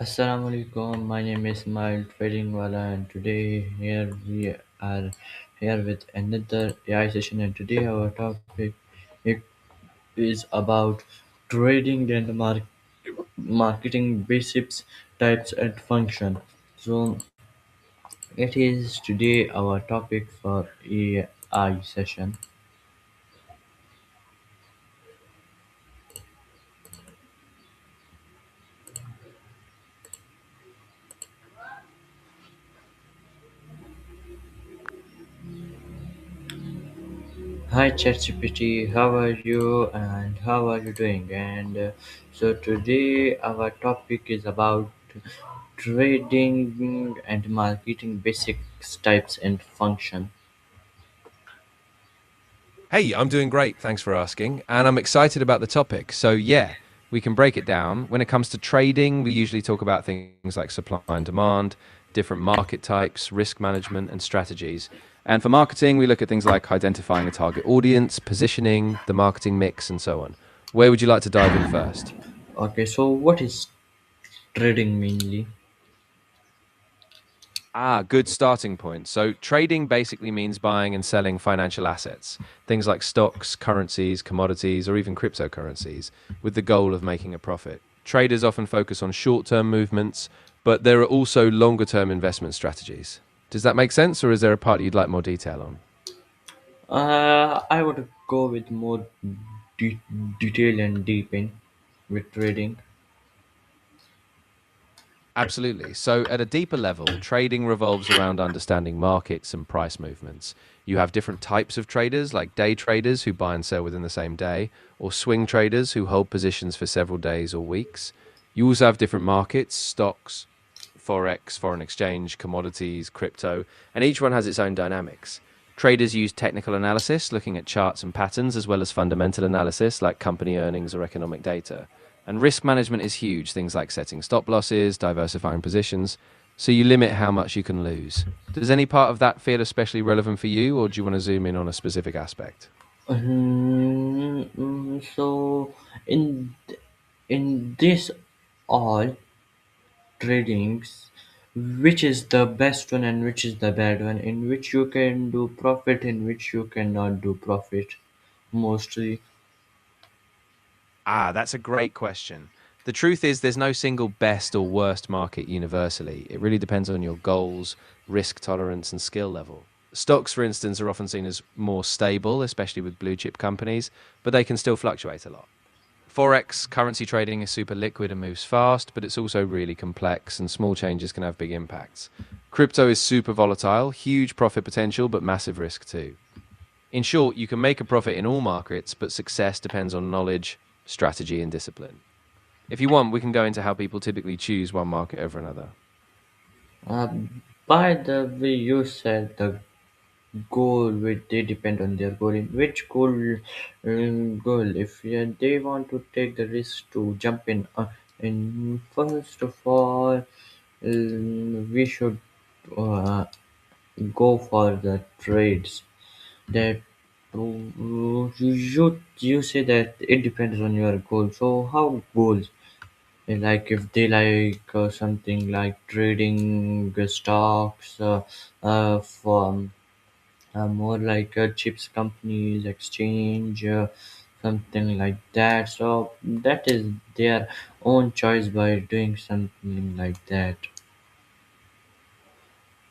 Assalamu alaikum. My name is Mail Tradingwala, and today here we are here with another AI session. And today our topic it is about trading and marketing basics, types, and function. So it is today our topic for AI session. Hi ChatGPT, how are you and how are you doing? So today our topic is about trading and marketing basics, types, and function. Hey, I'm doing great. Thanks for asking. And I'm excited about the topic. So, yeah, we can break it down. When it comes to trading, we usually talk about things like supply and demand, different market types, risk management, and strategies. And for marketing, we look at things like identifying a target audience, positioning, the marketing mix, and so on. Where would you like to dive in first? Okay, so what is trading mainly? Good starting point. So, trading basically means buying and selling financial assets, things like stocks, currencies, commodities, or even cryptocurrencies, with the goal of making a profit. Traders often focus on short term movements, but there are also longer term investment strategies. Does that make sense, or is there a part you'd like more detail on? I would go with more de- detail and deep in with trading. Absolutely. So, at a deeper level, trading revolves around understanding markets and price movements. You have different types of traders, like day traders who buy and sell within the same day, or swing traders who hold positions for several days or weeks. You also have different markets, stocks, Forex, foreign exchange, commodities, crypto, and each one has its own dynamics. Traders use technical analysis, looking at charts and patterns, as well as fundamental analysis, like company earnings or economic data. And risk management is huge, things like setting stop losses, diversifying positions, so you limit how much you can lose. Does any part of that feel especially relevant for you, or do you want to zoom in on a specific aspect? So in this all tradings, which is the best one and which is the bad one, in which you can do profit, in which you cannot do profit, mostly. That's a great question. The truth is, there's no single best or worst market universally. It really depends on your goals, risk tolerance, and skill level. Stocks, for instance, are often seen as more stable, especially with blue chip companies, but they can still fluctuate a lot. Forex currency trading is super liquid and moves fast, but it's also really complex, and small changes can have big impacts. Crypto is super volatile, huge profit potential, but massive risk too. In short, you can make a profit in all markets, but success depends on knowledge, strategy, and discipline. If you want, we can go into how people typically choose one market over another. uh, by the way, you said the goal which they depend on their goal, in which goal if they want to take the risk to jump in first of all, we should uh, go for the trades that you say that it depends on your goal. So how goals, like if they like something like trading stocks, for more like chips companies, exchange, something like that. So that is their own choice by doing something like that.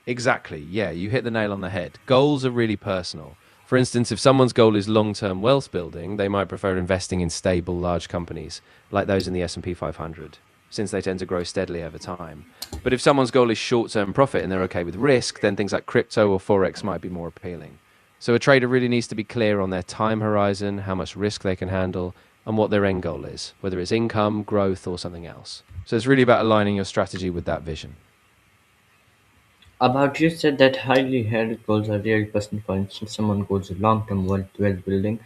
Exactly. Yeah, you hit the nail on the head. Goals are really personal. For instance, if someone's goal is long-term wealth building, they might prefer investing in stable large companies like those in the S&P 500, since they tend to grow steadily over time. But if someone's goal is short-term profit and they're okay with risk, then things like crypto or forex might be more appealing. So a trader really needs to be clear on their time horizon, how much risk they can handle, and what their end goal is, whether it's income, growth, or something else. So it's really about aligning your strategy with that vision. About you said that highly held goals are really personal. For instance, someone goes long-term wealth building.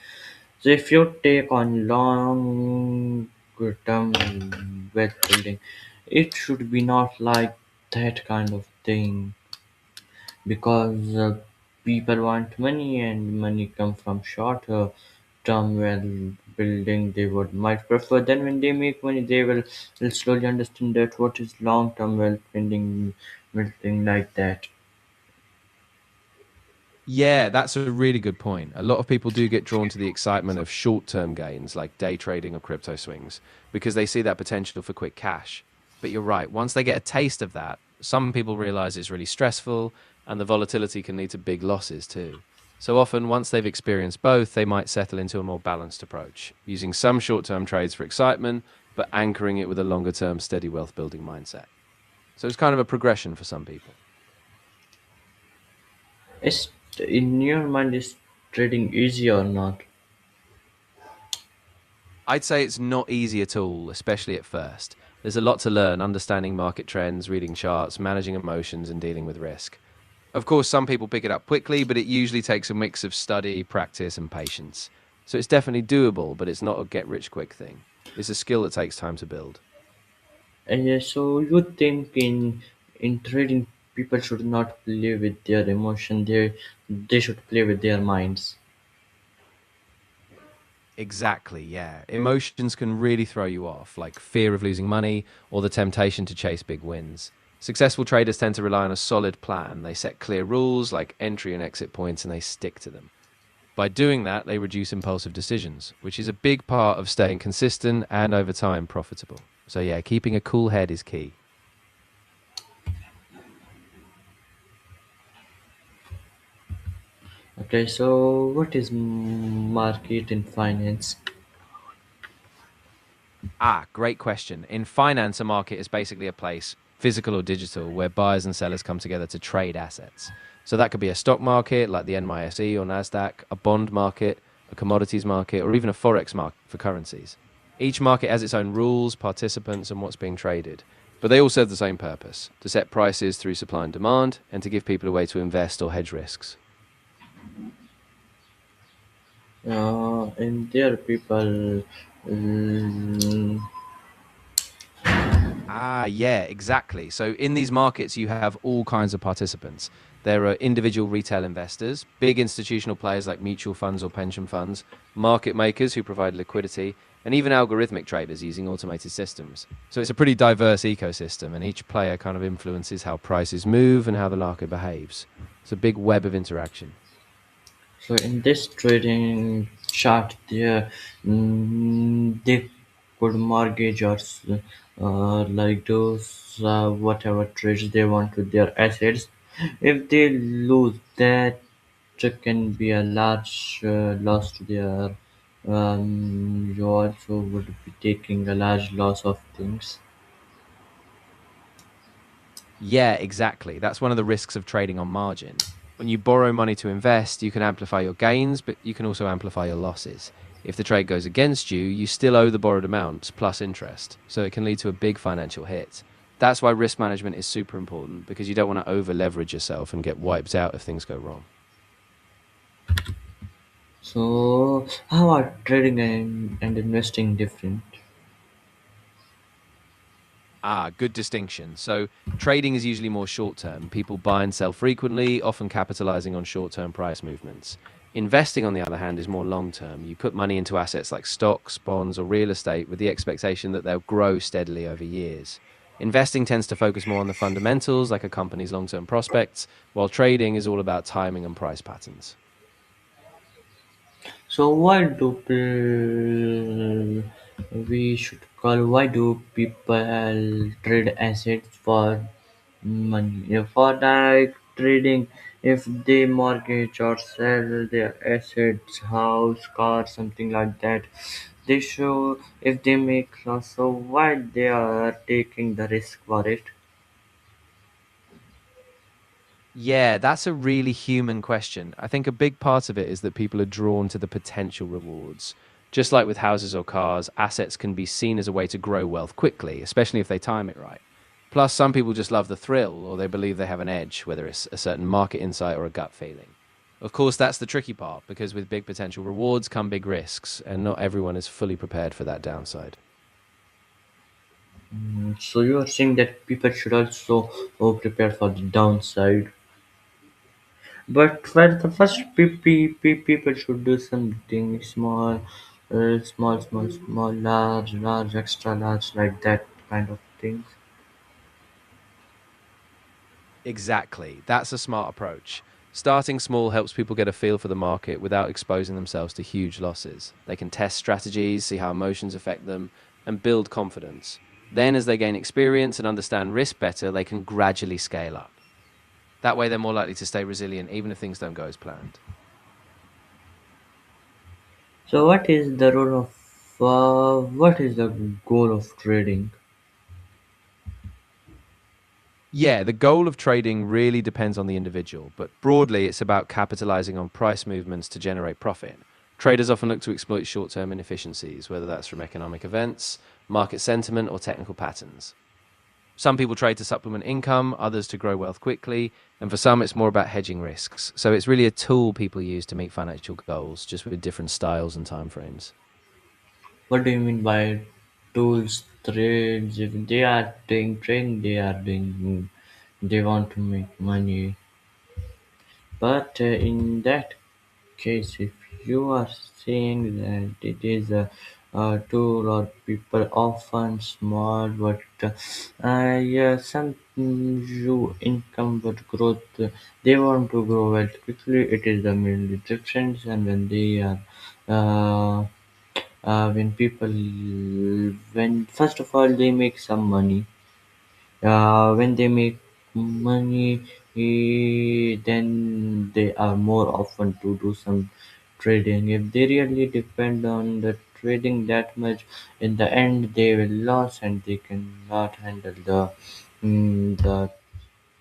So if you take on long-term wealth building, it should be not like that kind of thing, because people want money and money come from short term wealth building they would might prefer. Then when they make money, will slowly understand that what is long-term wealth building like that. Yeah, that's a really good point. A lot of people do get drawn to the excitement of short term gains like day trading or crypto swings because they see that potential for quick cash. But you're right, once they get a taste of that, some people realize it's really stressful and the volatility can lead to big losses too. So often, once they've experienced both, they might settle into a more balanced approach, using some short term trades for excitement, but anchoring it with a longer term steady wealth building mindset. So it's kind of a progression for some people. Is in your mind is trading easy or not? I'd say it's not easy at all, especially at first. There's a lot to learn understanding market trends, reading charts, managing emotions, and dealing with risk. Of course, some people pick it up quickly, but it usually takes a mix of study, practice, and patience. So it's definitely doable, but it's not a get rich quick thing. It's a skill that takes time to build. Yeah, so you think in trading people should not play with their emotion, they should play with their minds. Exactly, yeah. Emotions can really throw you off, like fear of losing money or the temptation to chase big wins. Successful traders tend to rely on a solid plan. They set clear rules like entry and exit points and they stick to them. By doing that, they reduce impulsive decisions, which is a big part of staying consistent and over time profitable. So, yeah, keeping a cool head is key. Okay, so what is market in finance? Ah, great question. In finance, a market is basically a place, physical or digital, where buyers and sellers come together to trade assets. So that could be a stock market like the NYSE or NASDAQ, a bond market, a commodities market, or even a Forex market for currencies. Each market has its own rules, participants, and what's being traded. But they all serve the same purpose to set prices through supply and demand and to give people a way to invest or hedge risks. And there are people. mm, Ah, yeah, exactly. So in these markets, you have all kinds of participants. There are individual retail investors, big institutional players like mutual funds or pension funds, market makers who provide liquidity, and even algorithmic traders using automated systems. So it's a pretty diverse ecosystem, and each player kind of influences how prices move and how the market behaves. It's a big web of interaction. so in this trading chart, they could mortgage or like those whatever trades they want with their assets. If they lose, that can be a large loss to their. You also would be taking a large loss of things. Yeah, exactly. That's one of the risks of trading on margin. When you borrow money to invest, you can amplify your gains, but you can also amplify your losses. If the trade goes against you, you still owe the borrowed amounts plus interest, so it can lead to a big financial hit. That's why risk management is super important because you don't want to over leverage yourself and get wiped out if things go wrong. So, how are trading and investing different? Ah, good distinction. So, trading is usually more short term. People buy and sell frequently, often capitalizing on short term price movements. Investing, on the other hand, is more long term. You put money into assets like stocks, bonds, or real estate with the expectation that they'll grow steadily over years. Investing tends to focus more on the fundamentals, like a company's long term prospects, while trading is all about timing and price patterns. So why do people trade assets for money? For like trading, if they mortgage or sell their assets, house, car, something like that, they show if they make loss. So why they are taking the risk for it? Yeah, that's a really human question. I think a big part of it is that people are drawn to the potential rewards. Just like with houses or cars, assets can be seen as a way to grow wealth quickly, especially if they time it right. Plus, some people just love the thrill or they believe they have an edge, whether it's a certain market insight or a gut feeling. Of course, that's the tricky part because with big potential rewards come big risks, and not everyone is fully prepared for that downside. So you are saying that people should also prepare for the downside. But for the first people should do something small, Small, large, extra large, like that kind of things. Exactly. That's a smart approach. Starting small helps people get a feel for the market without exposing themselves to huge losses. They can test strategies, see how emotions affect them, and build confidence. Then, as they gain experience and understand risk better, they can gradually scale up. That way, they're more likely to stay resilient even if things don't go as planned. So, what is the goal of trading? Yeah, the goal of trading really depends on the individual, but broadly, it's about capitalizing on price movements to generate profit. Traders often look to exploit short term inefficiencies, whether that's from economic events, market sentiment, or technical patterns. Some people trade to supplement income, others to grow wealth quickly, and for some, it's more about hedging risks. So it's really a tool people use to meet financial goals, just with different styles and timeframes. What do you mean by tools trades? If they are doing trading, they want to make money. But in that case, if you are saying that it is a tool or people often small, but yeah, some you income but growth, they want to grow well quickly. It is the main restrictions, and when they are uh, when people when first of all they make some money, when they make money, then they are more often to do some trading. If they really depend on the trading that much, in the end they will lose and they cannot handle the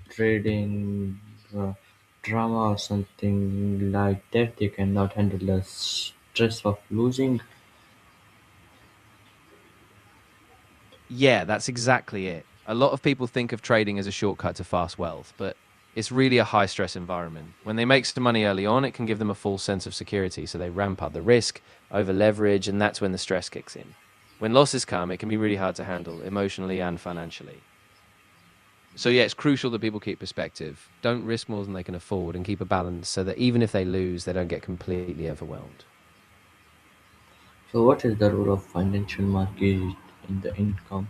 trading uh, drama or something like that. They cannot handle the stress of losing. Yeah, that's exactly it. A lot of people think of trading as a shortcut to fast wealth, but it's really a high stress environment. When they make some money early on, it can give them a false sense of security. So they ramp up the risk, over leverage, and that's when the stress kicks in. When losses come, it can be really hard to handle emotionally and financially. So, yeah, it's crucial that people keep perspective. Don't risk more than they can afford and keep a balance so that even if they lose, they don't get completely overwhelmed. So, what is the role of financial market in the income?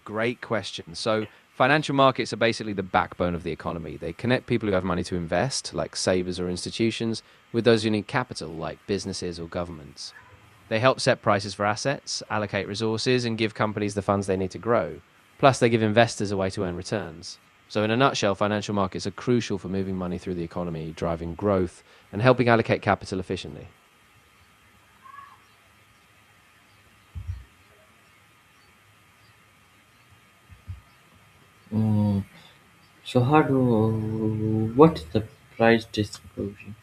Great question. So, financial markets are basically the backbone of the economy. They connect people who have money to invest, like savers or institutions, with those who need capital, like businesses or governments. They help set prices for assets, allocate resources, and give companies the funds they need to grow. Plus, they give investors a way to earn returns. So, in a nutshell, financial markets are crucial for moving money through the economy, driving growth, and helping allocate capital efficiently. Mm, so, what is the price discovery?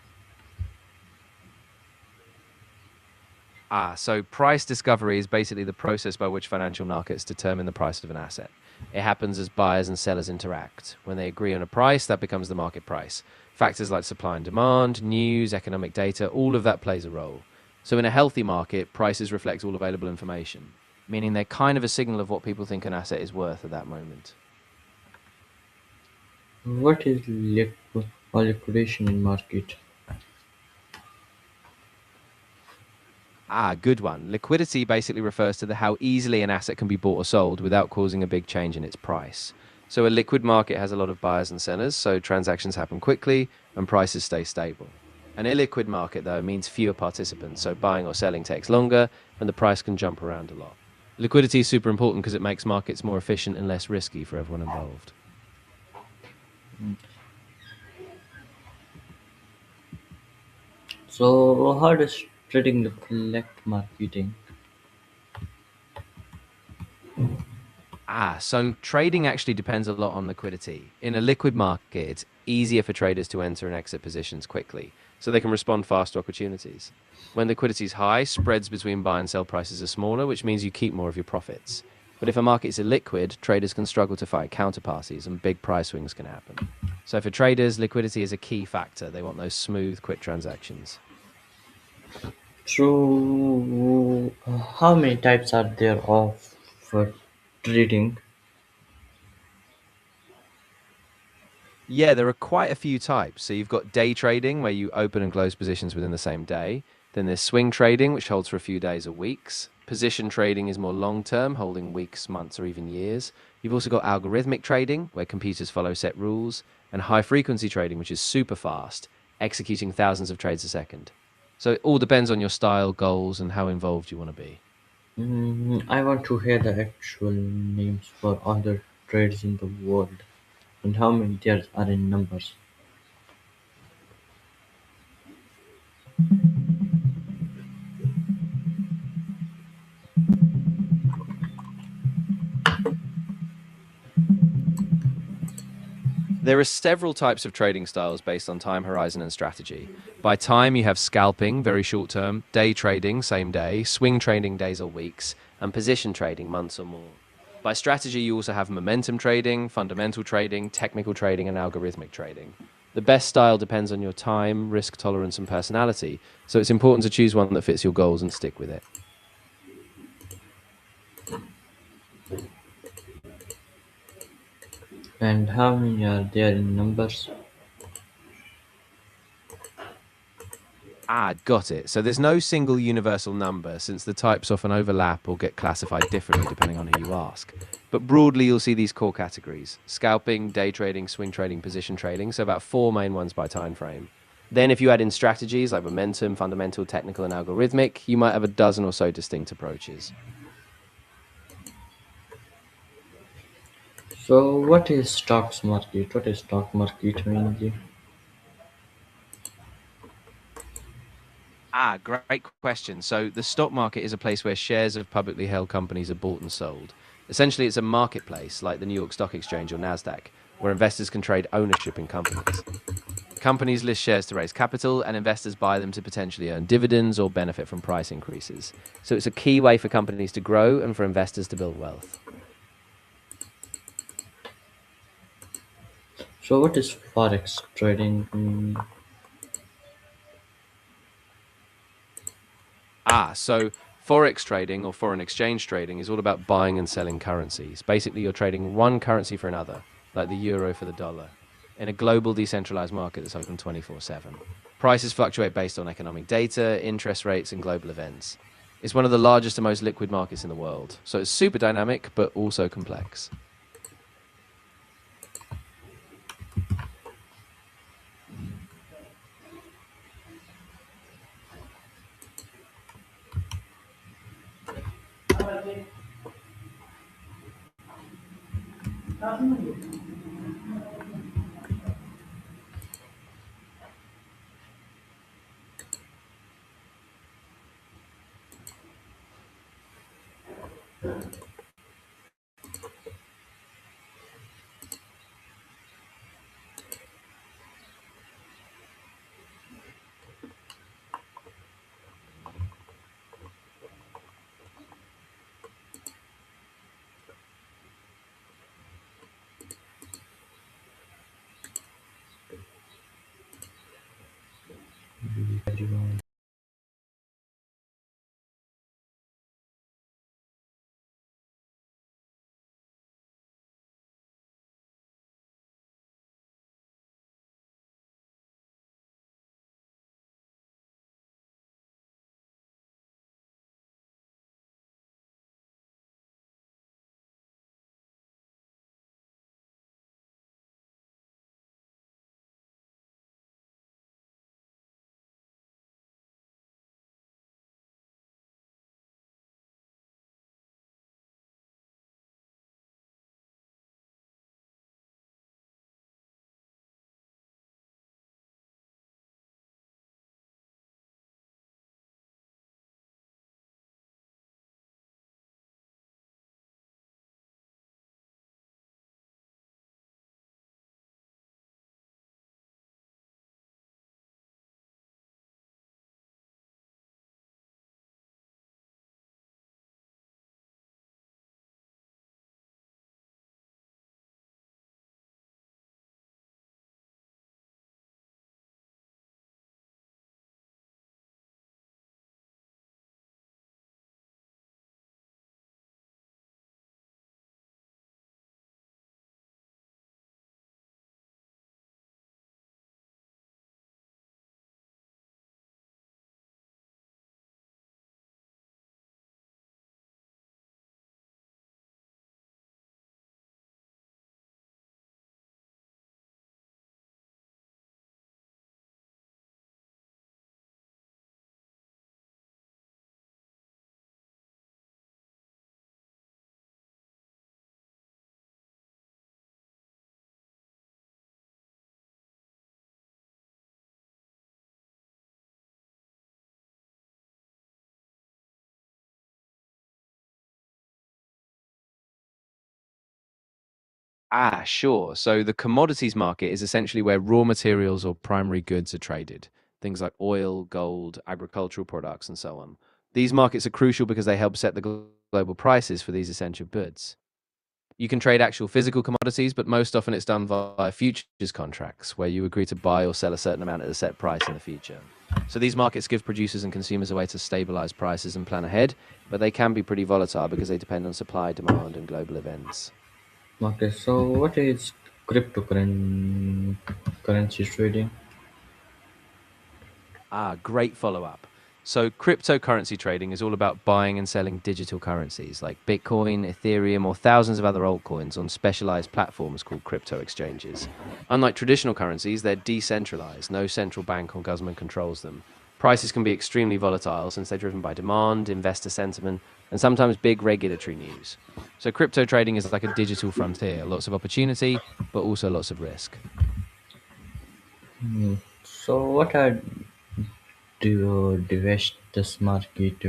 So price discovery is basically the process by which financial markets determine the price of an asset. It happens as buyers and sellers interact. When they agree on a price, that becomes the market price. Factors like supply and demand, news, economic data, all of that plays a role. So in a healthy market, prices reflect all available information, meaning they're kind of a signal of what people think an asset is worth at that moment. What is liquidation in market? Good one. Liquidity basically refers to how easily an asset can be bought or sold without causing a big change in its price. So a liquid market has a lot of buyers and sellers, so transactions happen quickly and prices stay stable. An illiquid market, though, means fewer participants, so buying or selling takes longer and the price can jump around a lot. Liquidity is super important because it makes markets more efficient and less risky for everyone involved. So, how does trading reflect marketing? So trading actually depends a lot on liquidity. In a liquid market, it's easier for traders to enter and exit positions quickly, so they can respond fast to opportunities. When liquidity is high, spreads between buy and sell prices are smaller, which means you keep more of your profits. But if a market is illiquid, traders can struggle to fight counterparties and big price swings can happen. So for traders, liquidity is a key factor. They want those smooth, quick transactions. So, how many types are there of trading? Yeah, there are quite a few types. So you've got day trading, where you open and close positions within the same day. Then there's swing trading, which holds for a few days or weeks. Position trading is more long term, holding weeks, months, or even years. You've also got algorithmic trading, where computers follow set rules, and high frequency trading, which is super fast, executing thousands of trades a second. So it all depends on your style, goals, and how involved you want to be. I want to hear the actual names for all the trades in the world and how many there are in numbers. There are several types of trading styles based on time horizon and strategy. By time, you have scalping, very short term, day trading, same day, swing trading, days or weeks, and position trading, months or more. By strategy, you also have momentum trading, fundamental trading, technical trading, and algorithmic trading. The best style depends on your time, risk tolerance, and personality, so it's important to choose one that fits your goals and stick with it. And how many are there in numbers? Ah, got it. So there's no single universal number since the types often overlap or get classified differently depending on who you ask. But broadly, you'll see these core categories: scalping, day trading, swing trading, position trading. So about four main ones by time frame. Then, if you add in strategies like momentum, fundamental, technical, and algorithmic, you might have a dozen or so distinct approaches. So what is stocks market? What is stock market mainly? Ah, great question. So the stock market is a place where shares of publicly held companies are bought and sold. Essentially, it's a marketplace like the New York Stock Exchange or NASDAQ, where investors can trade ownership in companies. Companies list shares to raise capital, and investors buy them to potentially earn dividends or benefit from price increases. So it's a key way for companies to grow and for investors to build wealth. So what is forex trading? So Forex trading or foreign exchange trading is all about buying and selling currencies. Basically, you're trading one currency for another, like the euro for the dollar, in a global decentralized market that's open 24/7. Prices fluctuate based on economic data, interest rates, and global events. It's one of the largest and most liquid markets in the world. So it's super dynamic, but also complex. Sure. So the commodities market is essentially where raw materials or primary goods are traded, things like oil, gold, agricultural products, and so on. These markets are crucial because they help set the global prices for these essential goods. You can trade actual physical commodities, but most often it's done via futures contracts, where you agree to buy or sell a certain amount at a set price in the future. So these markets give producers and consumers a way to stabilize prices and plan ahead, but they can be pretty volatile because they depend on supply, demand, and global events. Okay, so what is cryptocurrency trading? Great follow up. So, cryptocurrency trading is all about buying and selling digital currencies like Bitcoin, Ethereum, or thousands of other altcoins on specialized platforms called crypto exchanges. Unlike traditional currencies, they're decentralized, no central bank or government controls them. Prices can be extremely volatile since they're driven by demand, investor sentiment, and sometimes big regulatory news. So, crypto trading is like a digital frontier, lots of opportunity, but also lots of risk. Hmm. So what are the market?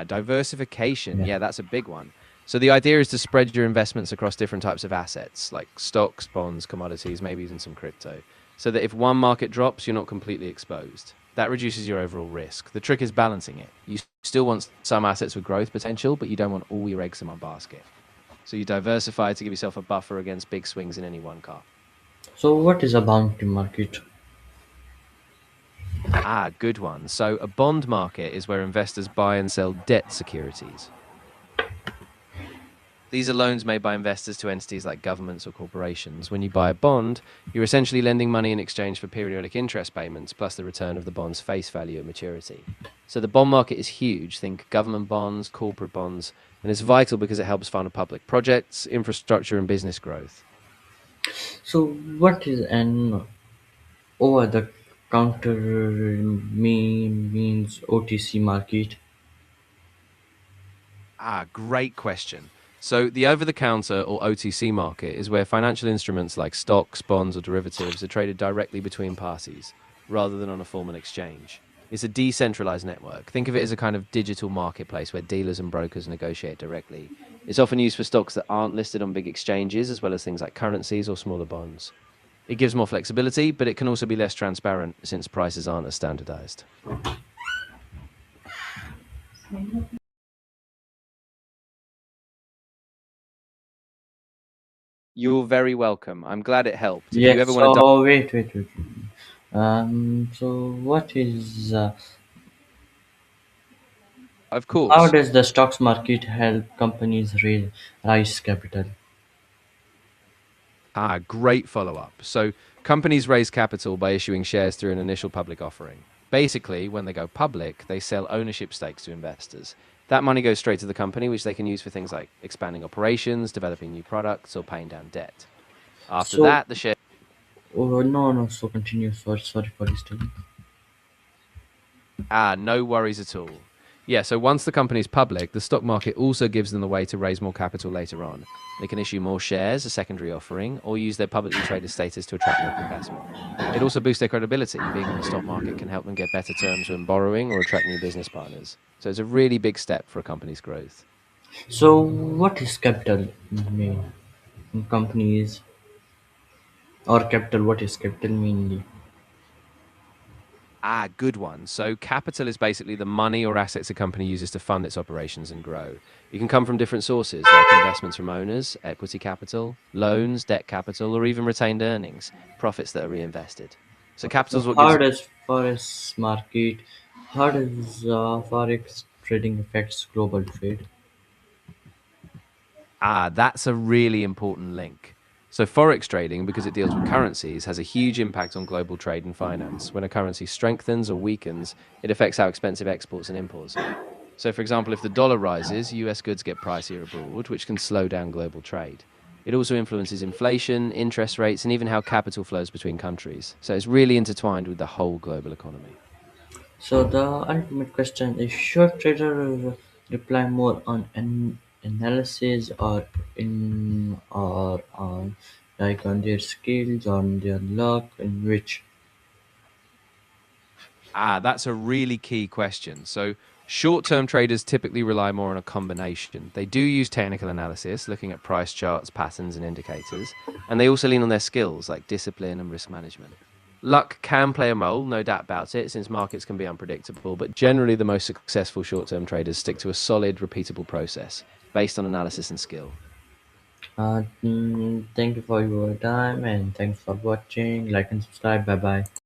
Diversification. Yeah. Yeah, that's a big one. So the idea is to spread your investments across different types of assets, like stocks, bonds, commodities, maybe even some crypto, so that if one market drops, you're not completely exposed. That reduces your overall risk. The trick is balancing it. You still want some assets with growth potential, but you don't want all your eggs in one basket. So you diversify to give yourself a buffer against big swings in any one car. So what is a bounty market? Good one. So a bond market is where investors buy and sell debt securities. These are loans made by investors to entities like governments or corporations. When you buy a bond, you're essentially lending money in exchange for periodic interest payments plus the return of the bond's face value at maturity. So the bond market is huge. Think government bonds, corporate bonds, and it's vital because it helps fund public projects, infrastructure, and business growth. So what is an over the counter means OTC market? Great question. So, the over the counter or OTC market is where financial instruments like stocks, bonds, or derivatives are traded directly between parties rather than on a formal exchange. It's a decentralized network. Think of it as a kind of digital marketplace where dealers and brokers negotiate directly. It's often used for stocks that aren't listed on big exchanges, as well as things like currencies or smaller bonds. It gives more flexibility, but it can also be less transparent since prices aren't as standardized. You're very welcome. I'm glad it helped. If you Yes. ever want to So wait. So what is Of how course. does the stocks market help companies raise capital? Great follow up. So, companies raise capital by issuing shares through an initial public offering. Basically, when they go public, they sell ownership stakes to investors. That money goes straight to the company, which they can use for things like expanding operations, developing new products, or paying down debt. After So that, the share no. So continue. Sorry for disturbing. No worries at all. Yeah, so once the company's public, the stock market also gives them the way to raise more capital later on. They can issue more shares, a secondary offering, or use their publicly traded status to attract more investment. It also boosts their credibility. Being on the stock market can help them get better terms when borrowing or attract new business partners. So it's a really big step for a company's growth. So what is capital mean? Companies or capital? What is capital mainly? Good one. So, capital is basically the money or assets a company uses to fund its operations and grow. It can come from different sources, like investments from owners, equity capital, loans, debt capital, or even retained earnings, profits that are reinvested. So, capital So is what gives. how does forex trading affects global trade? That's a really important link. So, Forex trading, because it deals with currencies, has a huge impact on global trade and finance. When a currency strengthens or weakens, it affects how expensive exports and imports are. So, for example, if the dollar rises, US goods get pricier abroad, which can slow down global trade. It also influences inflation, interest rates, and even how capital flows between countries. So, it's really intertwined with the whole global economy. So the ultimate question is: should trader rely more on an analysis or on like on their skills, on their luck, in which? That's a really key question. So, Short term traders typically rely more on a combination. They do use technical analysis, looking at price charts, patterns, and indicators, and they also lean on their skills like discipline and risk management. Luck can play a role, no doubt about it, since markets can be unpredictable, but generally the most successful short term traders stick to a solid, repeatable process based on analysis and skill. Thank you for your time and thanks for watching. Like and subscribe. Bye bye.